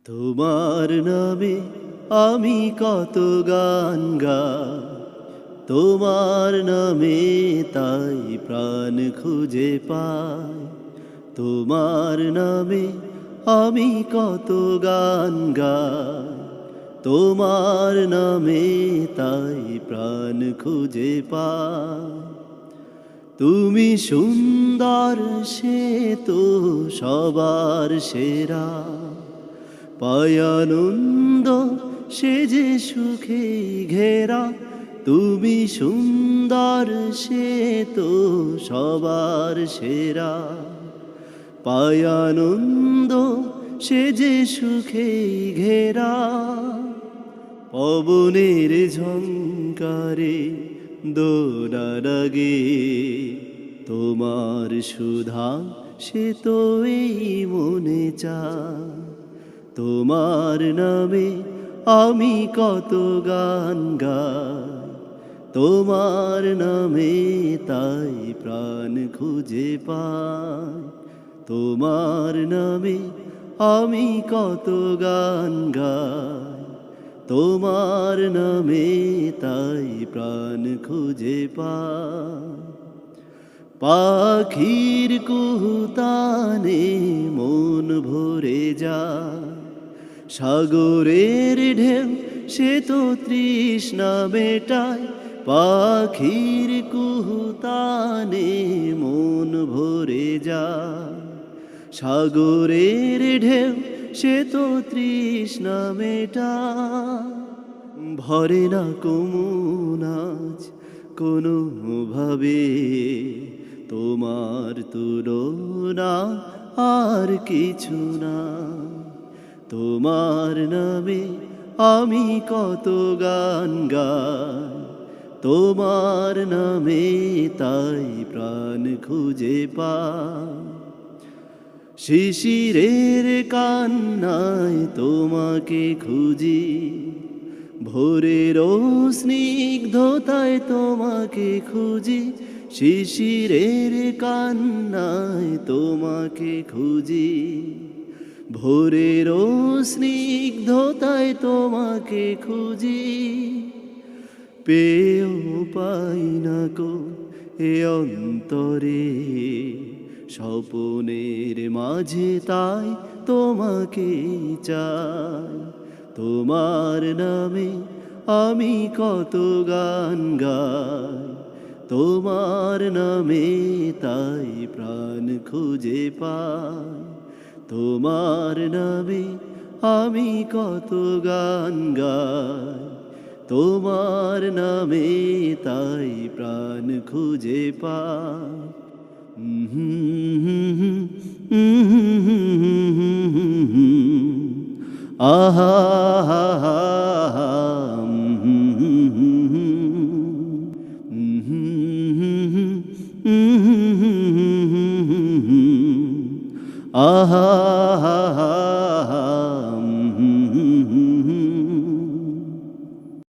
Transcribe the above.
তোমার নামে আমি কত গান গাই, তোমার নামে তাই প্রাণ খুঁজে পাই। তোমার নামে আমি কত গান গাই, তোমার নামে তাই প্রাণ খুঁজে পাই। তুমি সুন্দর সে তো সবার সেরা, পাই আনন্দ সে যে সুখে ঘেরা। তুমি সুন্দর সে তো সবার সেরা, পাই আনন্দ সে যে সুখে ঘেরা। পবনের ঝংকারে দোলা লাগে, তোমার সুধা সে তো এই মনে চায়। তোমার নামে আমি কত গান গাই, তোমার নামে তাই প্রাণ খুঁজে পাই। তোমার নামে আমি কত গান গাই, তোমার নামে তাই প্রাণ খুঁজে পাই। পাখির কুহুতানে মন ভরে যায়, সাগরের ঢেউ সে তো তৃষ্ণা মেটায়। পাখির কুহুতানে মন ভরে যায়, সাগরের ঢেউ সে তো তৃষ্ণা মেটায়। ভরে না কোমল আজ কোনো ভাবে, তোমার তুলনা আর কিছু না। তোমার নামে আমি কত গান গাই, তোমার নামে তাই প্রাণ খুঁজে পাই। শিশিরের কান্নায় তোমাকে খুঁজি, ভোরের স্নিগ্ধতায় তোমাকে খুঁজি। শিশিরের কান্নায় তোমাকে খুঁজি, ভোরের স্নিগ্ধতায় তোমাকে খুঁজি। পেয়েও পাই না কো এ অন্তরে, স্বপনের মাঝে তাই তোমাকে চাই। তোমার নামে আমি কত গান গাই, তোমার নামে তাই প্রাণ খুঁজে পাই। তোমার নামে আমি কত গান গাই, তোমার নামে তাই প্রাণ খুঁজে পাই। আহা আহা